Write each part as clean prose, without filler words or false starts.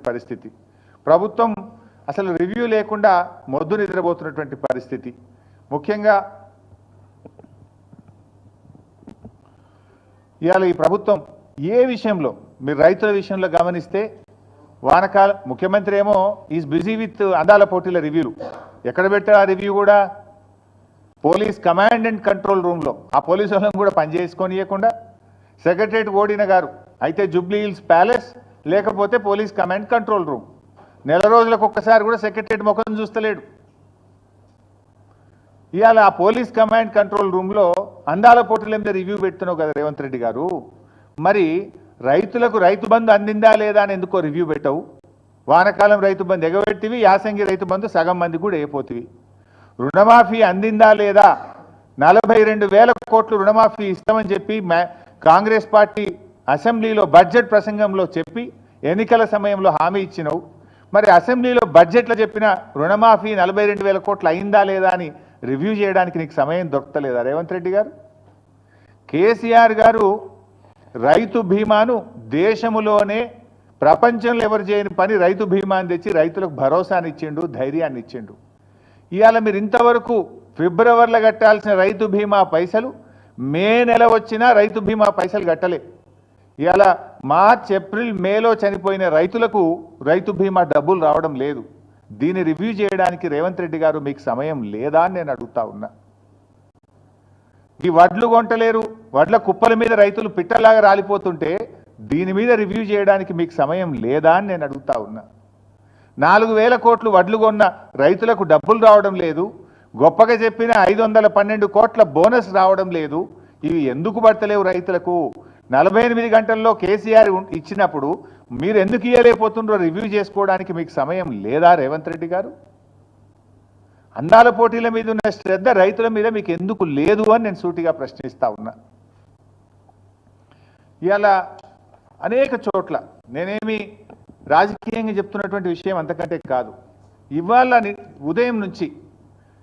పరిస్థితి, ప్రభుత్వం అసలు రివ్యూ లేకుండా మొద్దు నిద్రపోతున్నటువంటి పరిస్థితి. ముఖ్యంగా ఇవాళ ఈ ప్రభుత్వం ఏ విషయంలో మీరు రైతుల విషయంలో గమనిస్తే వానకాలం ముఖ్యమంత్రి ఏమో ఈజ్ బిజీ విత్ అందాల పోటీల రివ్యూలు. ఎక్కడ పెట్టారు ఆ రివ్యూ కూడా? పోలీస్ కమాండ్ అండ్ కంట్రోల్ రూమ్లో. ఆ పోలీసు వాళ్ళని కూడా పనిచేసుకొనియకుండా సెక్రటరేట్ ఓడిన గారు అయితే జూబ్లీ హిల్స్ ప్యాలెస్, లేకపోతే పోలీస్ కమాండ్ కంట్రోల్ రూమ్. నెల రోజులకు ఒక్కసారి కూడా సెక్రటరేట్ ముఖం చూస్తలేడు. ఇవాళ ఆ పోలీస్ కమాండ్ కంట్రోల్ రూమ్లో అందాల పోటీల మీద రివ్యూ పెడుతున్నావు కదా రేవంత్ రెడ్డి గారు, మరి రైతులకు రైతు బంధు అందిందా లేదా అని ఎందుకో రివ్యూ పెట్టవు? వానకాలం రైతు బంధు ఎగబెట్టివి, యాసంగి రైతు బంధు సగం మంది కూడా అయిపోతుంది. రుణమాఫీ అందిందా లేదా? 42,000 కోట్లు రుణమాఫీ ఇస్తామని చెప్పి కాంగ్రెస్ పార్టీ అసెంబ్లీలో బడ్జెట్ ప్రసంగంలో చెప్పి ఎన్నికల సమయంలో హామీ ఇచ్చినావు. మరి అసెంబ్లీలో బడ్జెట్లో చెప్పిన రుణమాఫీ 42,000 కోట్లు అయిందా లేదా అని రివ్యూ చేయడానికి నీకు సమయం దొరకలేదా రేవంత్ రెడ్డి గారు? కేసీఆర్ గారు రైతు బీమాను దేశంలోనే ప్రపంచంలో ఎవరు చేయని పని రైతు బీమాని తెచ్చి రైతులకు భరోసాని ఇచ్చిండు, ధైర్యాన్ని ఇచ్చిండు. ఇవాళ మీరు ఇంతవరకు ఫిబ్రవరిలో కట్టాల్సిన రైతు బీమా పైసలు మే నెల వచ్చినా రైతు బీమా పైసలు కట్టలే. ఇవాళ మార్చ్, ఏప్రిల్, మేలో చనిపోయిన రైతులకు రైతు బీమా డబ్బులు రావడం లేదు. దీన్ని రివ్యూ చేయడానికి రేవంత్ రెడ్డి గారు మీకు సమయం లేదా అని నేను అడుగుతా ఉన్నా. ఈ వడ్లు కొంటలేరు, వడ్ల కుప్పల మీద రైతులు పిట్టలాగా రాలిపోతుంటే దీని మీద రివ్యూ చేయడానికి మీకు సమయం లేదా అని నేను అడుగుతా ఉన్నా. 4,000 కోట్లు వడ్లు కొన్న రైతులకు డబ్బులు రావడం లేదు. గొప్పగా చెప్పిన 512 కోట్ల బోనస్ రావడం లేదు. ఇవి ఎందుకు పడతలేవు రైతులకు? 48 గంటల్లో కేసీఆర్ ఇచ్చినప్పుడు మీరు ఎందుకు ఇవ్వలేకపోతుండ్రో రివ్యూ చేసుకోవడానికి మీకు సమయం లేదా రేవంత్ రెడ్డి గారు? అందాల పోటీల మీద ఉన్న శ్రద్ధ రైతుల మీద మీకు ఎందుకు లేదు అని నేను సూటిగా ప్రశ్నిస్తా ఉన్నా. ఇవాళ అనేక చోట్ల నేనేమి రాజకీయంగా చెప్తున్నటువంటి విషయం అంతకంటే కాదు. ఇవాళ ఉదయం నుంచి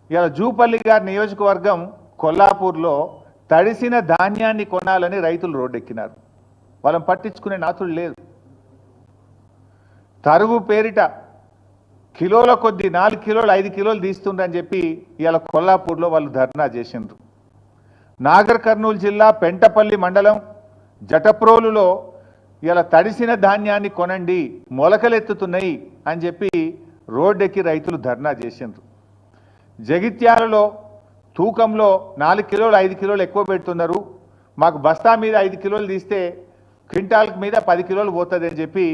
ఇవాళ జూపల్లి గారి నియోజకవర్గం కొల్లాపూర్లో తడిసిన ధాన్యాన్ని కొనాలని రైతులు రోడ్డెక్కినారు. వాళ్ళని పట్టించుకునే నాతులు లేదు. తరుగు పేరిట కిలోల కొద్ది 4 కిలోలు 5 కిలోలు తీస్తుండ్రని చెప్పి ఇవాళ కొల్లాపూర్లో వాళ్ళు ధర్నా చేసిండ్రు. నాగర్ కర్నూలు జిల్లా పెంటపల్లి మండలం జటప్రోలులో ఇవాళ తడిసిన ధాన్యాన్ని కొనండి, మొలకలెత్తుతున్నాయి అని చెప్పి రోడ్డెక్కి రైతులు ధర్నా చేసిండ్రు. జగిత్యాలలో తూకంలో 4 కిలోలు 5 కిలోలు ఎక్కువ పెడుతున్నారు, మాకు బస్తా మీద 5 కిలోలు తీస్తే క్వింటాల్ మీద 10 కిలోలు పోతుంది అని చెప్పి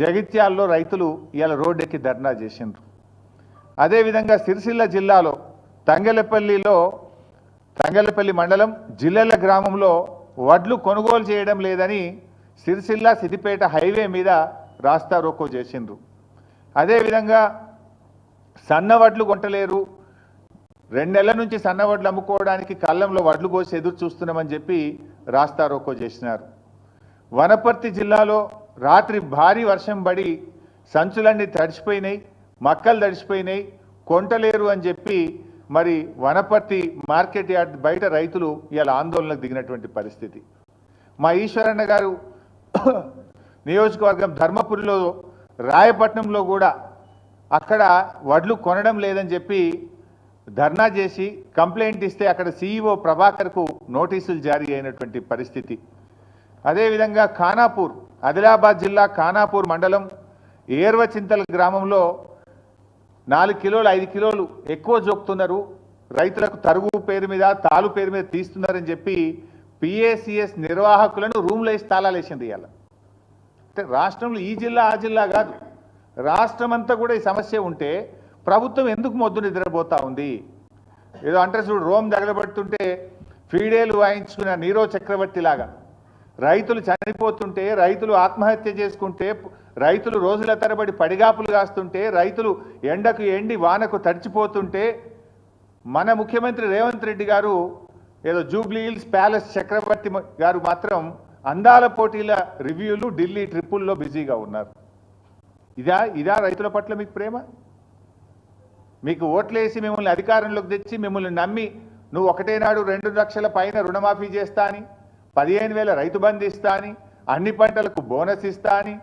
జగిత్యాలలో రైతులు ఇవాళ రోడ్డెక్కి ధర్నా చేసిండ్రు. అదేవిధంగా సిరిసిల్ల జిల్లాలో తంగెలపల్లి మండలం జిల్లెల గ్రామంలో వడ్లు కొనుగోలు చేయడం లేదని సిరిసిల్ల సిద్దిపేట హైవే మీద రాస్తా రోకో చేసిండ్రు. అదేవిధంగా సన్నవడ్లు కొంటలేరు, 2 నెలల నుంచి సన్నవడ్లు అమ్ముకోవడానికి కళ్ళంలో వడ్లు కోసి ఎదురు చూస్తున్నామని చెప్పి రాస్తా రోకో చేసినారు. వనపర్తి జిల్లాలో రాత్రి భారీ వర్షం పడి సంచులన్నీ తడిచిపోయినాయి, మక్కలు తడిచిపోయినాయి, కొంటలేరు అని చెప్పి మరి వనపర్తి మార్కెట్ యార్డ్ బయట రైతులు ఇవాళ ఆందోళనకు దిగినటువంటి పరిస్థితి. మా ఈశ్వరన్న గారు నియోజకవర్గం ధర్మపురిలో రాయపట్నంలో కూడా అక్కడ వడ్లు కొనడం లేదని చెప్పి ధర్నా చేసి కంప్లైంట్ ఇస్తే అక్కడ సీఈఓ ప్రభాకర్కు నోటీసులు జారీ అయినటువంటి పరిస్థితి. అదేవిధంగా ఖానాపూర్, ఆదిలాబాద్ జిల్లా ఖానాపూర్ మండలం ఏర్వచింతల గ్రామంలో 4 కిలోలు 5 కిలోలు ఎక్కువ జోక్తున్నారు, రైతులకు తరుగు పేరు మీద తాలు పేరు మీద తీస్తున్నారని చెప్పి పిఏసిఎస్ నిర్వాహకులను రూమ్లో వేసి తాళాలు వేసింది. ఇవాళ అంటే రాష్ట్రంలో ఈ జిల్లా ఆ జిల్లా కాదు, రాష్ట్రం అంతా కూడా ఈ సమస్య ఉంటే ప్రభుత్వం ఎందుకు మొద్దు నిద్రపోతా ఉంది? ఏదో అంటే చూడు, రోమ్ తగలబడుతుంటే ఫీడేలు వాయించుకున్న నీరో చక్రవర్తి లాగా రైతులు చనిపోతుంటే, రైతులు ఆత్మహత్య చేసుకుంటే, రైతులు రోజుల తరబడి పడిగాపులు కాస్తుంటే, రైతులు ఎండకు ఎండి వానకు తడిచిపోతుంటే మన ముఖ్యమంత్రి రేవంత్ రెడ్డి గారు ఏదో జూబ్లీ హిల్స్ ప్యాలెస్ చక్రవర్తి గారు మాత్రం అందాల పోటీల రివ్యూలు, ఢిల్లీ ట్రిప్పుల్లో బిజీగా ఉన్నారు. ఇదా రైతుల పట్ల మీకు ప్రేమ? మీకు ఓట్లేసి మిమ్మల్ని అధికారంలోకి తెచ్చి మిమ్మల్ని నమ్మి నువ్వు ఒకటే నాడు 2 లక్షల పైన రుణమాఫీ చేస్తా అని, 15,000 రైతు బంధు ఇస్తా అని, అన్ని పంటలకు బోనస్ ఇస్తా అని,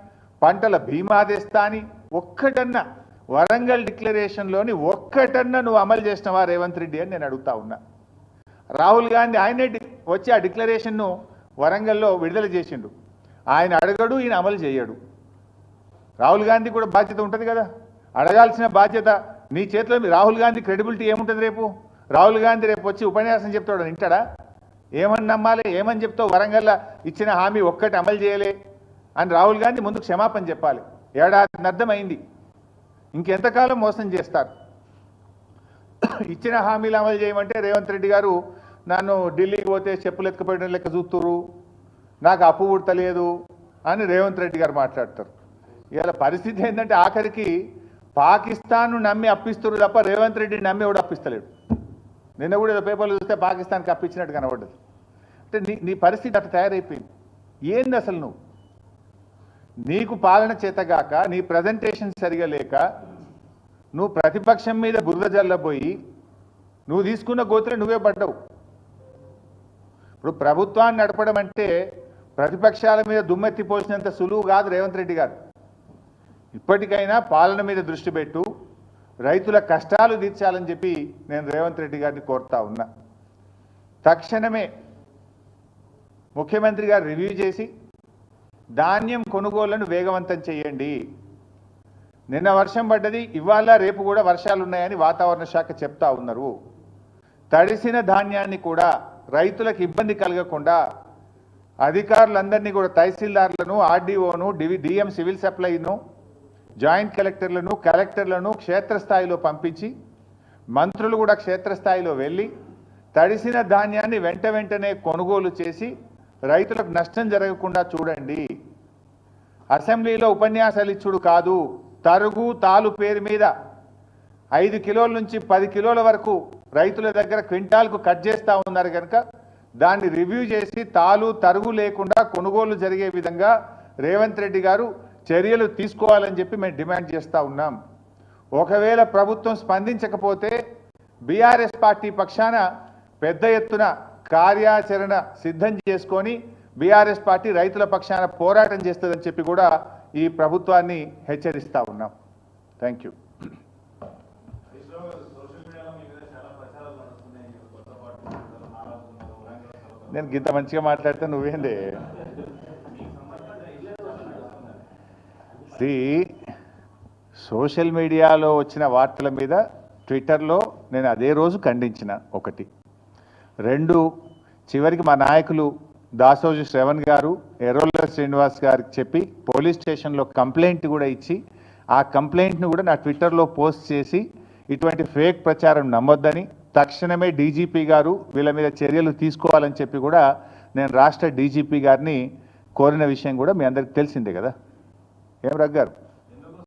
పంటల బీమా తెస్తా అని ఒక్కటన్నా వరంగల్ డిక్లరేషన్లోని ఒక్కటన్నా నువ్వు అమలు చేసినవా రేవంత్ రెడ్డి అని నేను అడుగుతా ఉన్నా. రాహుల్ గాంధీ ఆయనే వచ్చి ఆ డిక్లరేషన్ను వరంగల్లో విడుదల చేసిండు. ఆయన అడగడు, ఈయన అమలు చేయడు. రాహుల్ గాంధీ కూడా బాధ్యత ఉంటుంది కదా, అడగాల్సిన బాధ్యత నీ చేతిలో. రాహుల్ గాంధీ క్రెడిబిలిటీ ఏముంటుంది రేపు? రాహుల్ గాంధీ రేపు వచ్చి ఉపన్యాసం చెప్తాడు, వింటాడా? ఏమని నమ్మాలి? ఏమని చెప్తావు? వరంగల్లో ఇచ్చిన హామీ ఒక్కటి అమలు చేయలే అని రాహుల్ గాంధీ ముందు క్షమాపణ చెప్పాలి. ఏడాది అర్థమైంది, ఇంకెంతకాలం మోసం చేస్తారు? ఇచ్చిన హామీలు అమలు చేయమంటే రేవంత్ రెడ్డి గారు నన్ను ఢిల్లీకి పోతే చెప్పులు ఎత్తుకుపోయడం లెక్క చూస్తురు, నాకు అప్పు పుడతలేదు అని రేవంత్ రెడ్డి గారు మాట్లాడతారు. ఇవాళ పరిస్థితి ఏంటంటే ఆఖరికి పాకిస్తాన్ను నమ్మి అప్పిస్తున్నారు తప్ప రేవంత్ రెడ్డిని నమ్మి ఎవడు అప్పిస్తలేడు. నిన్న కూడా ఏదో పేపర్లు చూస్తే పాకిస్తాన్కి అప్పించినట్టు కనబడ్డది. అంటే నీ పరిస్థితి అట్లా తయారైపోయింది. ఏంది అసలు నువ్వు? నీకు పాలన చేతగాక, నీ ప్రజెంటేషన్ సరిగా లేక, నువ్వు ప్రతిపక్షం మీద బురద జల్లబోయి నువ్వు తీసుకున్న గోతులు నువ్వే పడ్డావు. ఇప్పుడు ప్రభుత్వాన్ని నడపడం అంటే ప్రతిపక్షాల మీద దుమ్మెత్తిపోసినంత సులువు కాదు రేవంత్ రెడ్డి గారు. ఇప్పటికైనా పాలన మీద దృష్టి పెట్టు, రైతుల కష్టాలు తీర్చాలని చెప్పి నేను రేవంత్ రెడ్డి గారిని కోరుతా ఉన్నా. తక్షణమే ముఖ్యమంత్రి గారు రివ్యూ చేసి ధాన్యం కొనుగోళ్లను వేగవంతం చేయండి. నిన్న వర్షం పడ్డది, ఇవాళ రేపు కూడా వర్షాలు ఉన్నాయని వాతావరణ శాఖ చెప్తా ఉన్నారు. తడిసిన ధాన్యాన్ని కూడా రైతులకు ఇబ్బంది కలగకుండా అధికారులందరినీ కూడా తహసీల్దార్లను, ఆర్డీఓను, డిఎం సివిల్ సప్లైను, జాయింట్ కలెక్టర్లను, కలెక్టర్లను క్షేత్రస్థాయిలో పంపించి మంత్రులు కూడా క్షేత్రస్థాయిలో వెళ్ళి తడిసిన ధాన్యాన్ని వెంటనే కొనుగోలు చేసి రైతులకు నష్టం జరగకుండా చూడండి. అసెంబ్లీలో ఉపన్యాసాలు ఇచ్చుడు కాదు, తరుగు తాలు పేరు మీద 5 కిలోల నుంచి 10 కిలోల వరకు రైతుల దగ్గర క్వింటాల్కు కట్ చేస్తూ ఉన్నారు కనుక దాన్ని రివ్యూ చేసి తాలు తరుగు లేకుండా కొనుగోలు జరిగే విధంగా రేవంత్ రెడ్డి గారు చర్యలు తీసుకోవాలని చెప్పి మేము డిమాండ్ చేస్తూ ఉన్నాం. ఒకవేళ ప్రభుత్వం స్పందించకపోతే బీఆర్ఎస్ పార్టీ పక్షాన పెద్ద ఎత్తున కార్యాచరణ సిద్ధం చేసుకొని బీఆర్ఎస్ పార్టీ రైతుల పక్షాన పోరాటం చేస్తుందని చెప్పి కూడా ఈ ప్రభుత్వాన్ని హెచ్చరిస్తూ ఉన్నాం. Thank you. నేను ఇంత మంచిగా మాట్లాడితే నువ్వేంది? సోషల్ మీడియాలో వచ్చిన వార్తల మీద ట్విట్టర్లో నేను అదే రోజు ఖండించిన. 1, 2 చివరికి మా నాయకులు దాసోజు శ్రవణ్ గారు, ఎర్రోల్ల శ్రీనివాస్ గారికి చెప్పి పోలీస్ స్టేషన్లో కంప్లైంట్ కూడా ఇచ్చి ఆ కంప్లైంట్ను కూడా నా ట్విట్టర్లో పోస్ట్ చేసి ఇటువంటి ఫేక్ ప్రచారం నమ్మొద్దని, తక్షణమే డీజీపీ గారు వీళ్ళ మీద చర్యలు తీసుకోవాలని చెప్పి కూడా నేను రాష్ట్ర డీజీపీ గారిని కోరిన విషయం కూడా మీ అందరికి తెలిసిందే కదా. ఏం రగ్గారు?